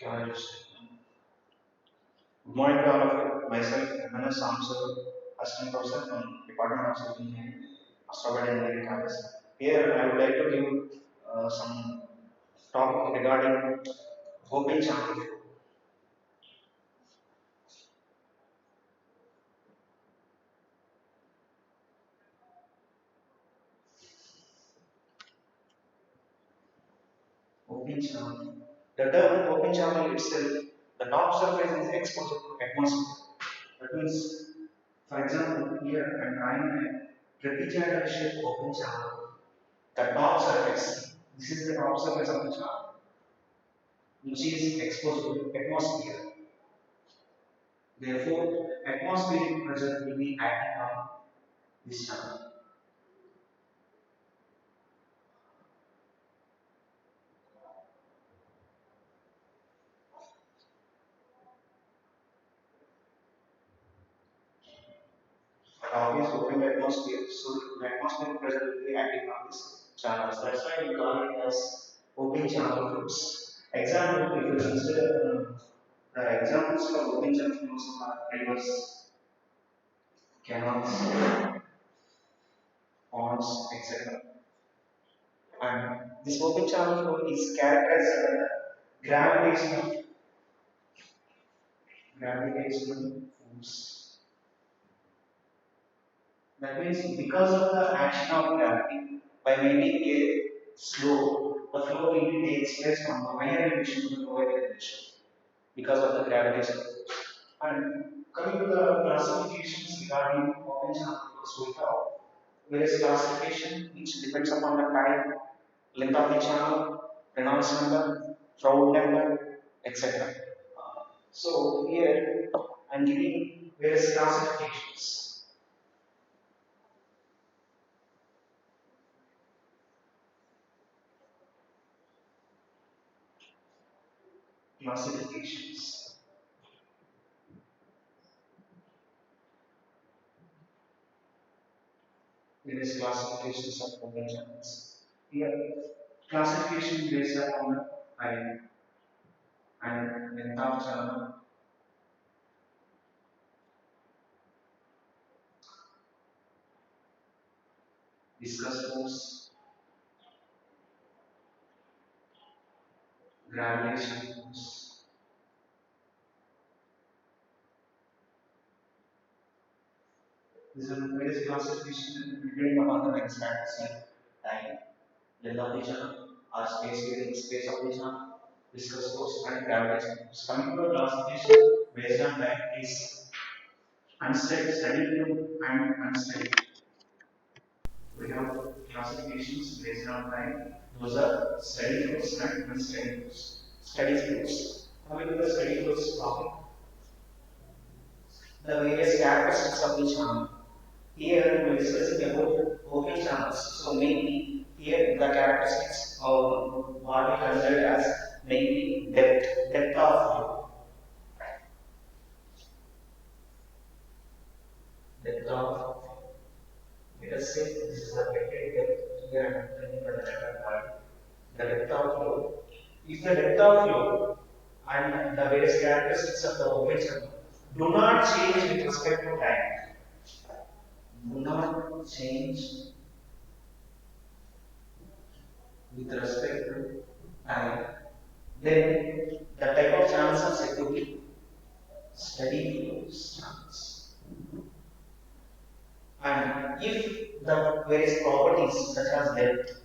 Good morning to all of you. Myself, MNS Samsur, Assistant Professor from Department of Civil Engineering, Astromed Engineering Campus. Here, I would like to give some talk regarding open channel. Open channel. The term open channel itself, the top surface is exposed to atmosphere. That means, for example, here I'm drawing a trapezoidal shape open channel. The top surface. This is the top surface of the channel, which is exposed to atmosphere. Therefore, atmospheric pressure will be acting on this channel. Obvious open atmosphere, so the atmospheric pressure will be acting on this channels. That's why we call it as open channel flows. Example, if you consider the examples for open channel flows are rivers, canals, ponds, etc. And this open channel flow is characterized by the gravitational force. That means because of the action of gravity, by making it slow, the flow will takes place from the higher elevation to the lower elevation because of the gravitational force. And coming to the classifications regarding open channel flows, we have various classification which depends upon the time, length of the channel, Reynolds number, Froude number, etc. So here I'm giving various classifications. Classifications. Various classifications of open channels. Here, classification based on the time and length of channel, viscous force, gravitational force. These are various classifications depending upon the next factors like time, length of the channel, or space of the channel, viscous force, and gravitational force. Coming to the classification based on that is unsteady, steady flow, and unsteady. We have classifications based on time. Those are steady flows and unsteady flows. Steady flows. Coming to the steady flows topic, the various characteristics of the channel. Here we are discussing about open channels. So mainly here the characteristics of what we consider as mainly depth of flow. Depth of, let us say this is the vector depth. Here I am telling the depth of flow. If the depth of flow and the various characteristics of the open channel do not change with respect to time, do not change with respect to time, then the type of channels are said to be steady flow channels. And if the various properties such as depth,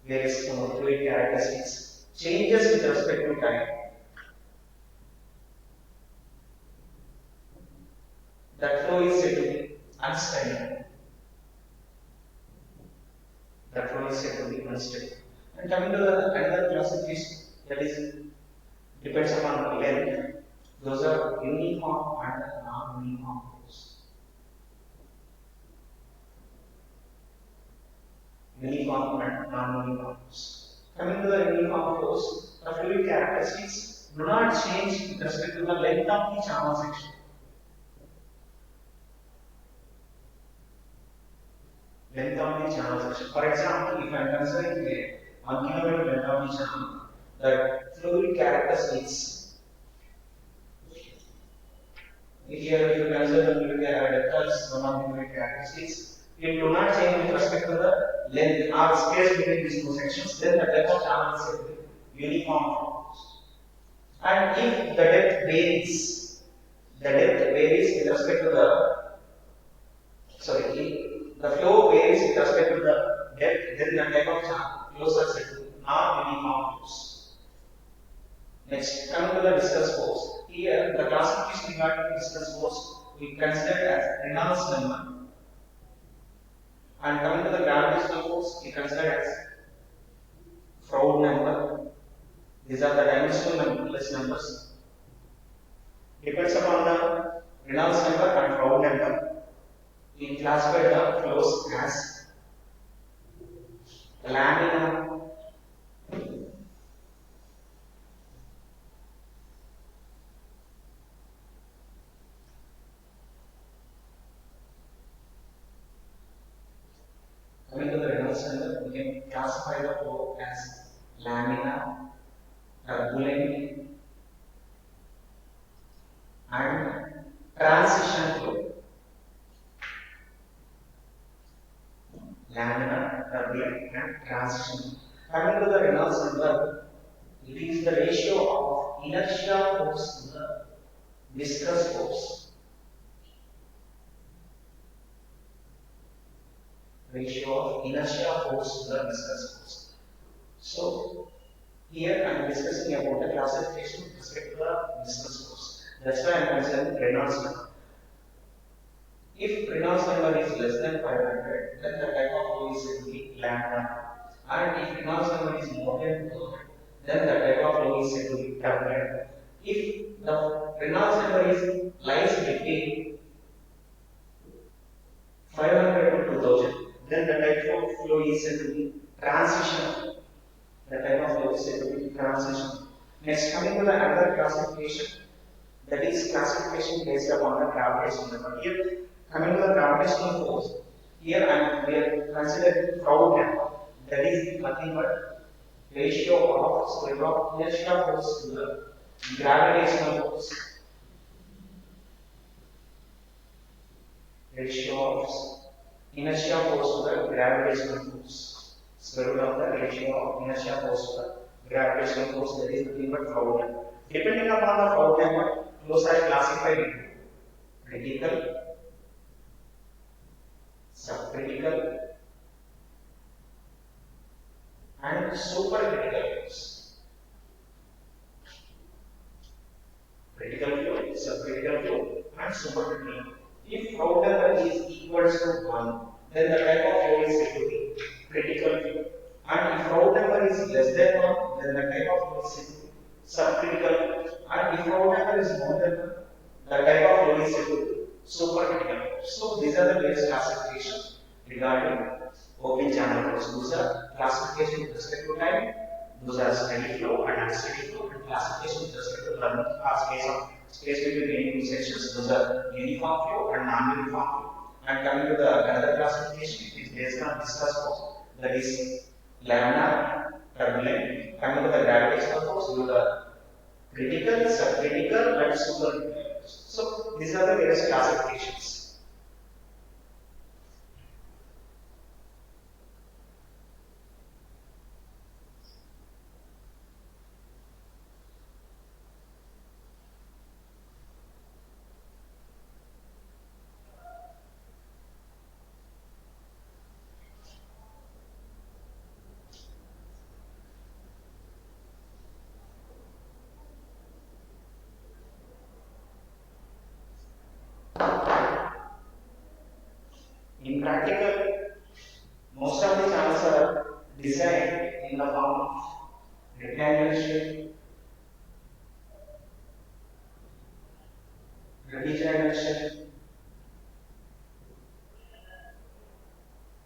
various fluid characteristics changes with respect to time, that flow is said to be unsteady. That flow is said to be unsteady. And coming to the another classification, that is depends upon the length. Those are uniform and non-uniform flows. Uniform and non-uniform flows. Coming to the uniform flows, the fluid characteristics do not change with respect to the length of the channel section. Length of the channel section. For example, if I am considering a 1 kilometer length of the channel, the fluid characteristics Here, if you consider the depth as one of the main characteristics, it do not change with respect to the length or space between these two sections, then the depth of channel is said to be uniform. And if the depth varies with respect to the, sorry, if the flow varies with respect to the depth, then the type of channel flows are said to be non-uniform flows. Next, coming to the viscous force. Here, the classification regarding viscous force we consider as Reynolds number, and coming to the gravitational force we consider as Froude number. These are the dimensional numberless numbers. Depends upon the Reynolds number and Froude number. We classify the flows as laminar, coming to the Reynolds number, we can classify the flow as laminar, turbulent, and transition flow. Laminar, turbulent, and transition. Coming to the Reynolds number, it is the ratio of inertia force to the viscous force. Ratio of inertia force to the viscous force. So, here I am discussing about the classification with respect to the viscous force. That's why I am considering Reynolds number. If Reynolds number is less than 500, then the type of flow is said to be lambda. And if Reynolds number is more than 200, then the type of flow is said to be turbulent. If the Reynolds number is lies between 500 to 2000, then the type of flow is said to be transition. The type of flow is said to be transition. Next, coming to the another classification, that is classification based upon the gravitational number. Here, coming to the gravitational force, here we are considering Froude number. That is nothing but ratio of inertia force to the gravitational force. Ratio of inertia force to the gravitational force. Square root of the ratio of inertia force to the gravitational force, that is nothing but Froude number. Depending upon the Froude number, flows are classified into critical, subcritical, and supercritical flows. Critical flow, subcritical flow, and supercritical flow. If Froude number is equals to 1, then the type of flow is said to be critical flow. And if Froude number is less than 1, then the type of flow is said to be subcritical flow. And if Froude number is more than 1, the type of flow is said to be supercritical flow. So these are the base classifications regarding open channel flows. Those are classification with respect to time, those are steady flow and unsteady flow, and classification with respect to length or space between any two sections. Those are uniform flow and non-uniform flow. And coming to the another classification, it is based on viscous force, that is laminar, turbulent. Coming to the gravitational force, those are critical, subcritical, and supercritical. So these are the various classifications. In practical, most of the channels are designed in the form of rectangular shape, rectangular shape,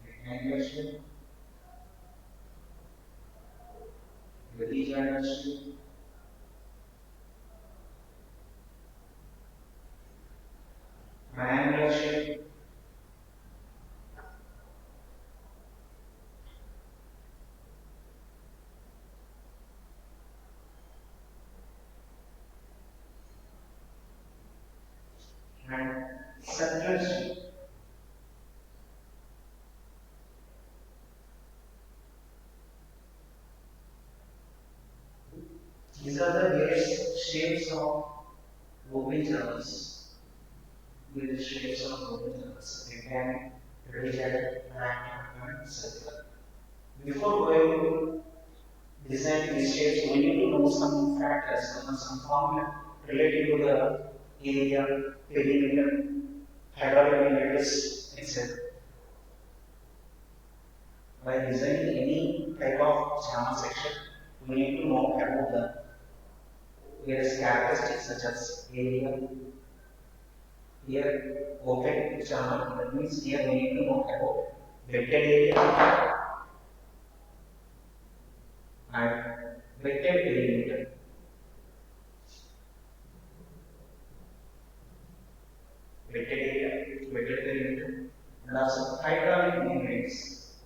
rectangular shape, rectangular shape, triangular shape, These are the various shapes of open channels. These shapes of open channels. We can rectangle, and circular. Before going to design these shapes, we need to know some factors, some formula related to the area, perimeter, hydraulic units, etc. By designing any type of channel section, we need to know about the various characteristics such as area, here open channel, that means here we need to know about wetted area and wetted perimeter. Wetted area, wetted perimeter, and also hydraulic units.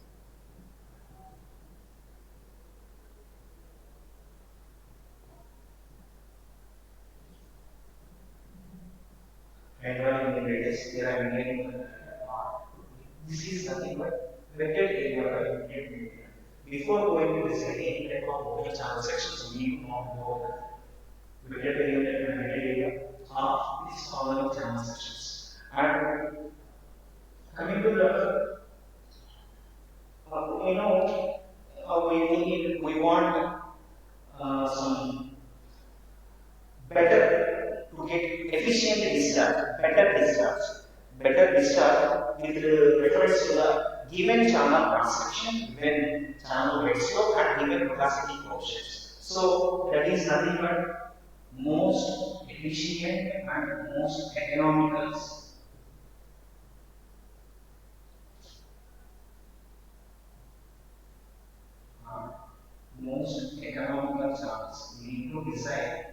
Hydraulic units, here I am getting this is nothing but wetted area by wetted perimeter. Before going to design any type of open channel sections, we need to know about the wetted perimeter and wetted area of these common channel sections. And coming to the, we want some better to get efficient discharge, better discharge with reference to the given channel cross section when channel gets slow and given velocity coefficients. So that is nothing but most efficient and most economical uh, channels. We need to design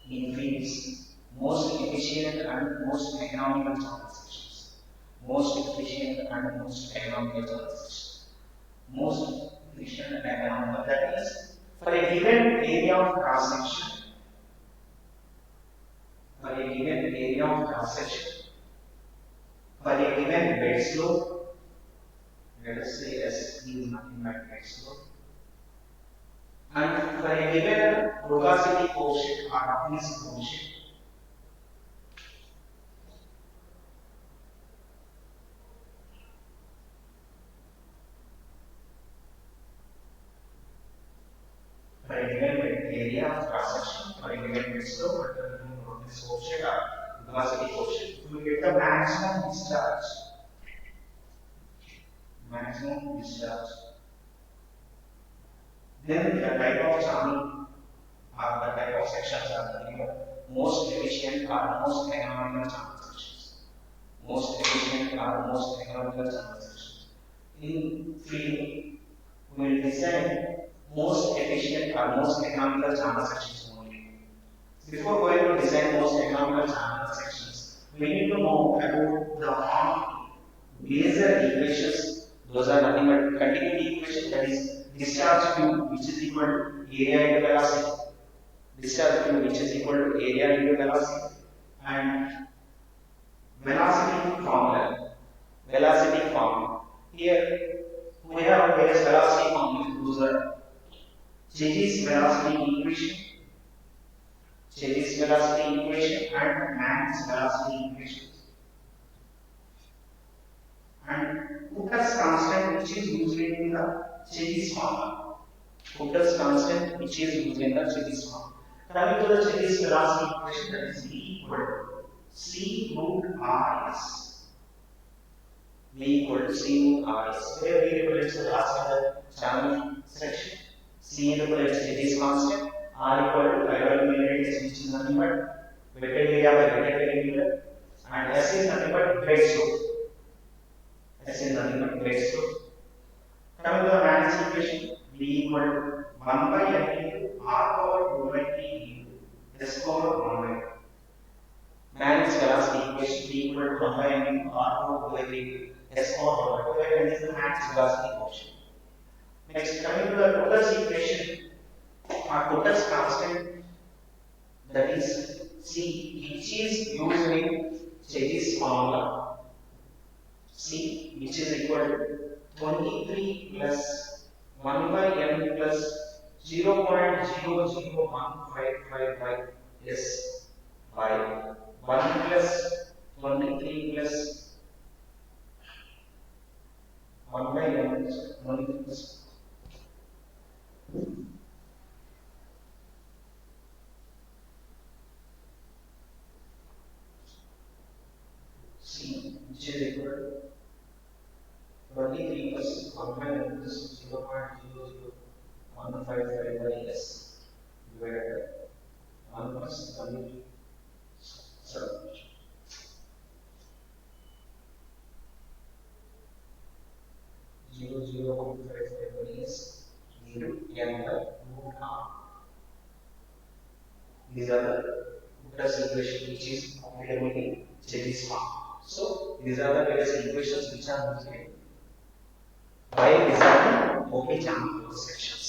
in fields most efficient and most economical channel sections. Most efficient and most economical channel sections. Most efficient and economical. That means for a given area of cross section, for a given area of cross section, for a given bed slope, let us say S is nothing but bed slope. And for a given rugosity coefficient or roughness coefficient, for a given area of cross section, for a given bed slope, or a given roughness coefficient or rugosity coefficient, to get the maximum discharge. Maximum discharge. Then the type of channel or the type of sections are the most efficient or most economical channel sections. Most efficient or most economical channel sections. In field, we will design most efficient or most economical channel sections only. Before going to design most economical channel sections, we need to know about the major equations. Those are nothing but continuity equation, that is discharge Q which is equal to area into velocity. Discharge Q which is equal to area into velocity, and velocity formula. Velocity formula. Here we have various velocity formulas. Those are Chezy's velocity equation, Chezy's velocity equation, and Mann's velocity equation. And Coulter's constant which is used in the Chezy's formula. Coulter's constant which is used in the Chezy's formula. Coming to the Chezy's velocity equation, that is V equal to C root Rs. V equal to C root Rs. Where V represents the last of the channel section. C represents Chezy's constant. R equal to hydraulic unit which is nothing but wetted area by wetted perimeter, and S is nothing but bed slope. S is nothing but bed slope. Coming to the Mann's equation, V equal to 1 by M into R power 2 by T into S power 1 by. Mann's velocity equation, V equal to 1 by M into R power 2 by T into S power 1 by 2, and this is the Mann's velocity equation. Next, coming to the Coulter's equation, our Coulter's constant, that is C, which is used in Chezy's formula. C, which is equal to 23 plus 1 by M plus 0.00155 by s by 1 plus 23 plus 1 by n 23 plus c, which is equal to 23 plus 1 by n plus 0.00155 by s divided by 1 plus 23. Sorry. 0.00155 is into n by root r. These are the Hooker's equation which is available in Chetty's form. So these are the various equations which are used by designing OP channel sections.